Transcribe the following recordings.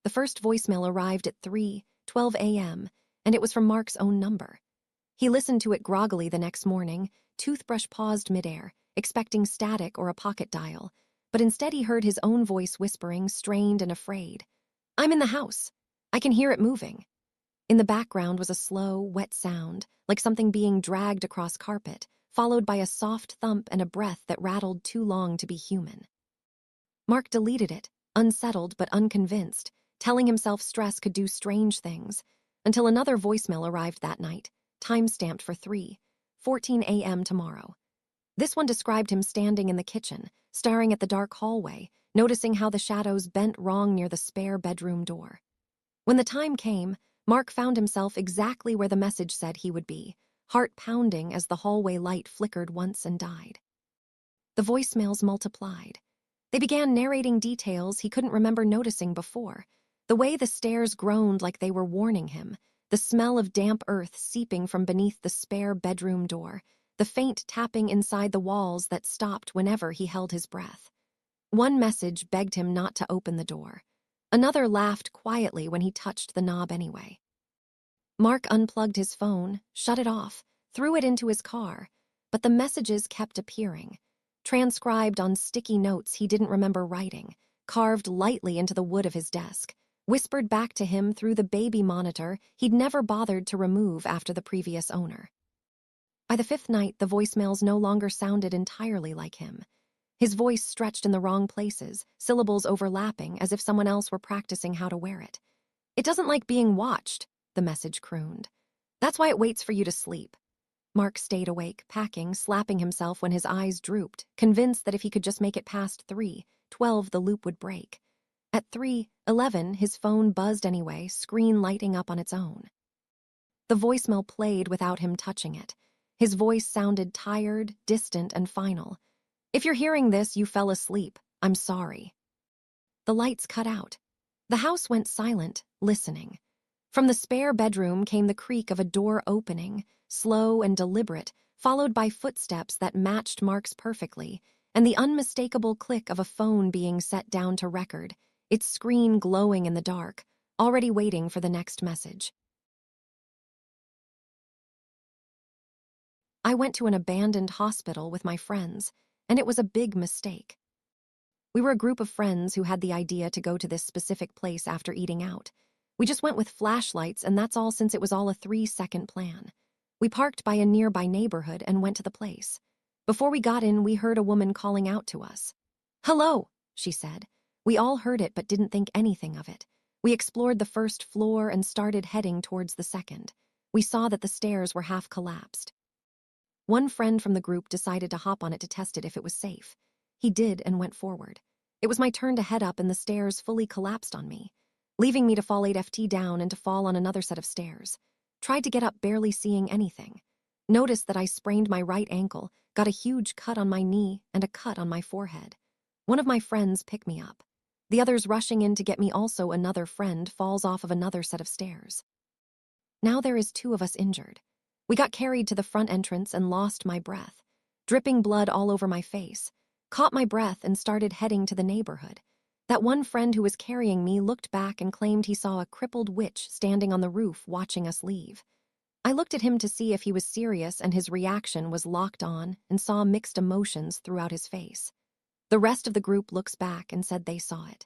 The first voicemail arrived at 3:12 a.m., and it was from Mark's own number. He listened to it groggily the next morning, toothbrush paused midair, expecting static or a pocket dial, but instead he heard his own voice whispering, strained and afraid. "I'm in the house. I can hear it moving." In the background was a slow, wet sound, like something being dragged across carpet, followed by a soft thump and a breath that rattled too long to be human. Mark deleted it, unsettled but unconvinced, telling himself stress could do strange things, until another voicemail arrived that night, time-stamped for 3:14 a.m. tomorrow. This one described him standing in the kitchen, staring at the dark hallway, noticing how the shadows bent wrong near the spare bedroom door. When the time came, Mark found himself exactly where the message said he would be, heart pounding as the hallway light flickered once and died. The voicemails multiplied. They began narrating details he couldn't remember noticing before. The way the stairs groaned like they were warning him, the smell of damp earth seeping from beneath the spare bedroom door, the faint tapping inside the walls that stopped whenever he held his breath. One message begged him not to open the door. Another laughed quietly when he touched the knob anyway. Mark unplugged his phone, shut it off, threw it into his car, but the messages kept appearing, transcribed on sticky notes he didn't remember writing, carved lightly into the wood of his desk, whispered back to him through the baby monitor he'd never bothered to remove after the previous owner. By the fifth night, the voicemails no longer sounded entirely like him. His voice stretched in the wrong places, syllables overlapping as if someone else were practicing how to wear it. "It doesn't like being watched," the message crooned. "That's why it waits for you to sleep." Mark stayed awake, packing, slapping himself when his eyes drooped, convinced that if he could just make it past 3:12, the loop would break. At 3:11, his phone buzzed anyway, screen lighting up on its own. The voicemail played without him touching it. His voice sounded tired, distant, and final. "If you're hearing this, you fell asleep. I'm sorry." The lights cut out. The house went silent, listening. From the spare bedroom came the creak of a door opening, slow and deliberate, followed by footsteps that matched Mark's perfectly, and the unmistakable click of a phone being set down to record, its screen glowing in the dark, already waiting for the next message. I went to an abandoned hospital with my friends, and it was a big mistake. We were a group of friends who had the idea to go to this specific place after eating out. We just went with flashlights, and that's all since it was all a 3-second plan. We parked by a nearby neighborhood and went to the place. Before we got in, we heard a woman calling out to us. "Hello," she said. We all heard it but didn't think anything of it. We explored the first floor and started heading towards the second. We saw that the stairs were half collapsed. One friend from the group decided to hop on it to test it if it was safe. He did and went forward. It was my turn to head up, and the stairs fully collapsed on me, leaving me to fall 8 ft down and to fall on another set of stairs. Tried to get up, barely seeing anything. Noticed that I sprained my right ankle, got a huge cut on my knee and a cut on my forehead. One of my friends picked me up. The others rushing in to get me. Also, another friend falls off of another set of stairs. Now there is 2 of us injured. We got carried to the front entrance and lost my breath, dripping blood all over my face. Caught my breath and started heading to the neighborhood. That one friend who was carrying me looked back and claimed he saw a crippled witch standing on the roof watching us leave. I looked at him to see if he was serious, and his reaction was locked on and saw mixed emotions throughout his face. The rest of the group looks back and said they saw it.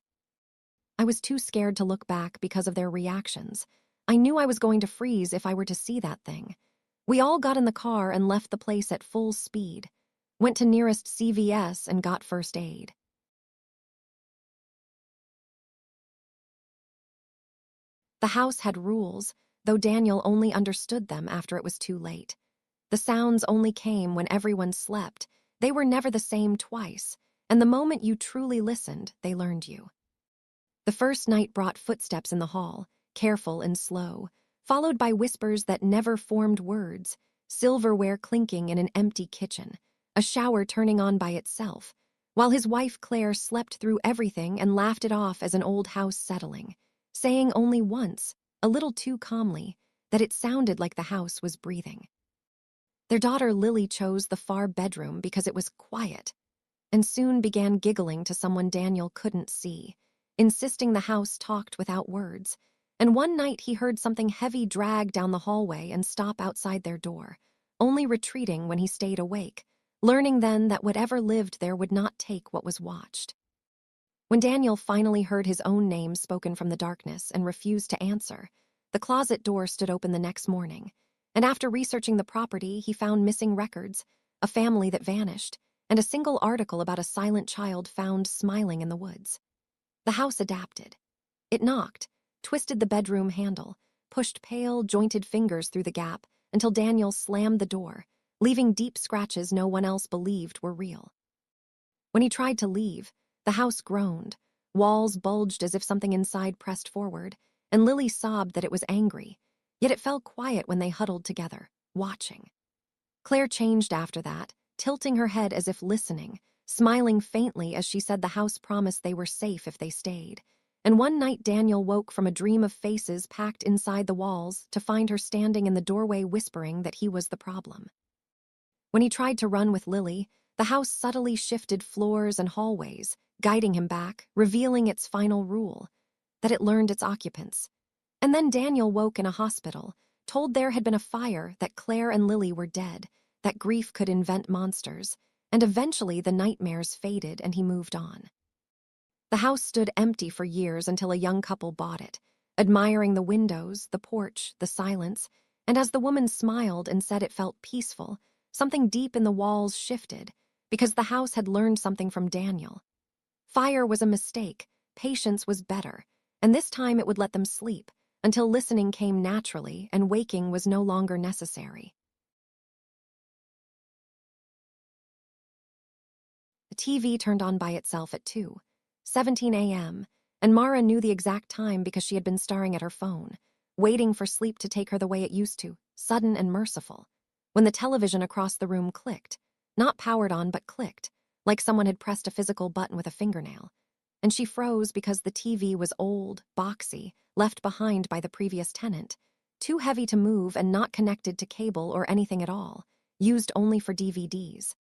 I was too scared to look back because of their reactions. I knew I was going to freeze if I were to see that thing. We all got in the car and left the place at full speed. Went to nearest CVS and got first aid. The house had rules, though Daniel only understood them after it was too late. The sounds only came when everyone slept. They were never the same twice, and the moment you truly listened, they learned you. The first night brought footsteps in the hall, careful and slow, followed by whispers that never formed words, silverware clinking in an empty kitchen, a shower turning on by itself, while his wife Claire slept through everything and laughed it off as an old house settling, saying only once, a little too calmly, that it sounded like the house was breathing. Their daughter Lily chose the far bedroom because it was quiet, and soon began giggling to someone Daniel couldn't see. insisting the house talked without words. And one night he heard something heavy drag down the hallway and stop outside their door, only retreating when he stayed awake, learning then that whatever lived there would not take what was watched. When Daniel finally heard his own name spoken from the darkness and refused to answer, the closet door stood open the next morning, and after researching the property, he found missing records, a family that vanished, and a single article about a silent child found smiling in the woods. The house adapted. It knocked, twisted the bedroom handle, pushed pale, jointed fingers through the gap until Daniel slammed the door, leaving deep scratches no one else believed were real. When he tried to leave, the house groaned, walls bulged as if something inside pressed forward, and Lily sobbed that it was angry, yet it fell quiet when they huddled together, watching. Claire changed after that, tilting her head as if listening, smiling faintly as she said the house promised they were safe if they stayed. And one night Daniel woke from a dream of faces packed inside the walls to find her standing in the doorway whispering that he was the problem. When he tried to run with Lily, the house subtly shifted floors and hallways, guiding him back, revealing its final rule, that it learned its occupants. And then Daniel woke in a hospital, told there had been a fire, that Claire and Lily were dead, that grief could invent monsters, and eventually the nightmares faded and he moved on. The house stood empty for years until a young couple bought it, admiring the windows, the porch, the silence, and as the woman smiled and said it felt peaceful, something deep in the walls shifted, because the house had learned something from Daniel. Fire was a mistake, patience was better, and this time it would let them sleep, until listening came naturally and waking was no longer necessary. The TV turned on by itself at 2:17 a.m., and Mara knew the exact time because she had been staring at her phone, waiting for sleep to take her the way it used to, sudden and merciful, when the television across the room clicked, not powered on but clicked, like someone had pressed a physical button with a fingernail. And she froze because the TV was old, boxy, left behind by the previous tenant, too heavy to move and not connected to cable or anything at all, used only for DVDs.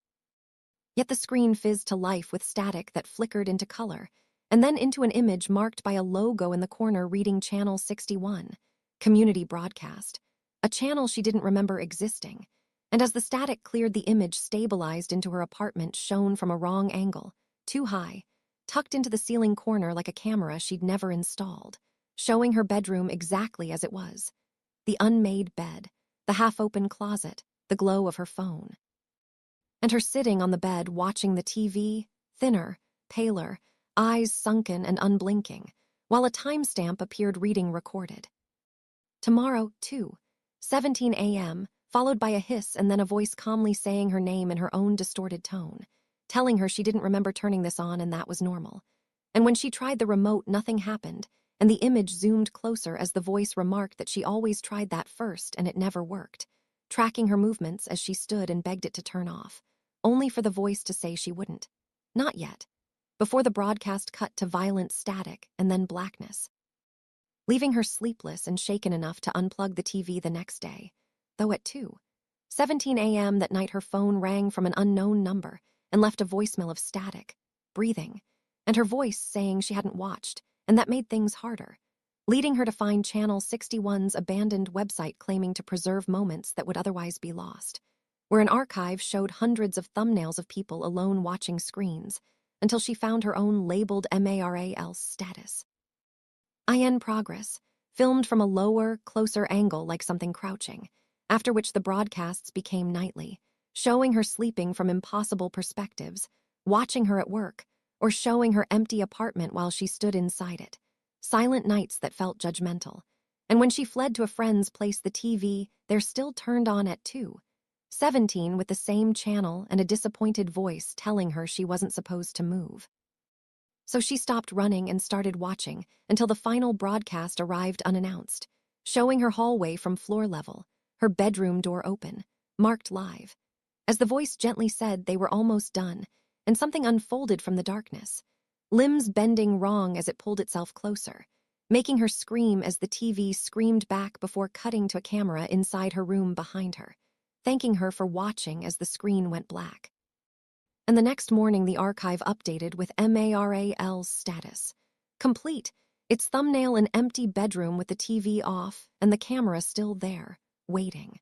Yet the screen fizzed to life with static that flickered into color, and then into an image marked by a logo in the corner reading Channel 61, Community Broadcast, a channel she didn't remember existing. And as the static cleared, the image stabilized into her apartment, shown from a wrong angle, too high, tucked into the ceiling corner like a camera she'd never installed, showing her bedroom exactly as it was. The unmade bed, the half-open closet, the glow of her phone. And her sitting on the bed watching the TV, thinner, paler, eyes sunken and unblinking, while a timestamp appeared reading recorded. Tomorrow, 2:17 a.m., followed by a hiss and then a voice calmly saying her name in her own distorted tone, telling her she didn't remember turning this on and that was normal. And when she tried the remote, nothing happened, and the image zoomed closer as the voice remarked that she always tried that first and it never worked, tracking her movements as she stood and begged it to turn off, only for the voice to say she wouldn't. Not yet, before the broadcast cut to violent static and then blackness, leaving her sleepless and shaken enough to unplug the TV the next day, though at 2:17 a.m. that night her phone rang from an unknown number and left a voicemail of static, breathing, and her voice saying she hadn't watched, and that made things harder, leading her to find Channel 61's abandoned website claiming to preserve moments that would otherwise be lost, where an archive showed hundreds of thumbnails of people alone watching screens, until she found her own labeled MARAL status. IN progress, filmed from a lower, closer angle like something crouching, after which the broadcasts became nightly, showing her sleeping from impossible perspectives, watching her at work, or showing her empty apartment while she stood inside it. Silent nights that felt judgmental. And when she fled to a friend's place, the TV there still turned on at 2:17 with the same channel and a disappointed voice telling her she wasn't supposed to move. So she stopped running and started watching until the final broadcast arrived unannounced, showing her hallway from floor level, her bedroom door open, marked live. As the voice gently said they were almost done, and something unfolded from the darkness, limbs bending wrong as it pulled itself closer, making her scream as the TV screamed back before cutting to a camera inside her room behind her, thanking her for watching as the screen went black. And the next morning the archive updated with MARAL's status, Complete. Its thumbnail an empty bedroom with the TV off and the camera still there, waiting.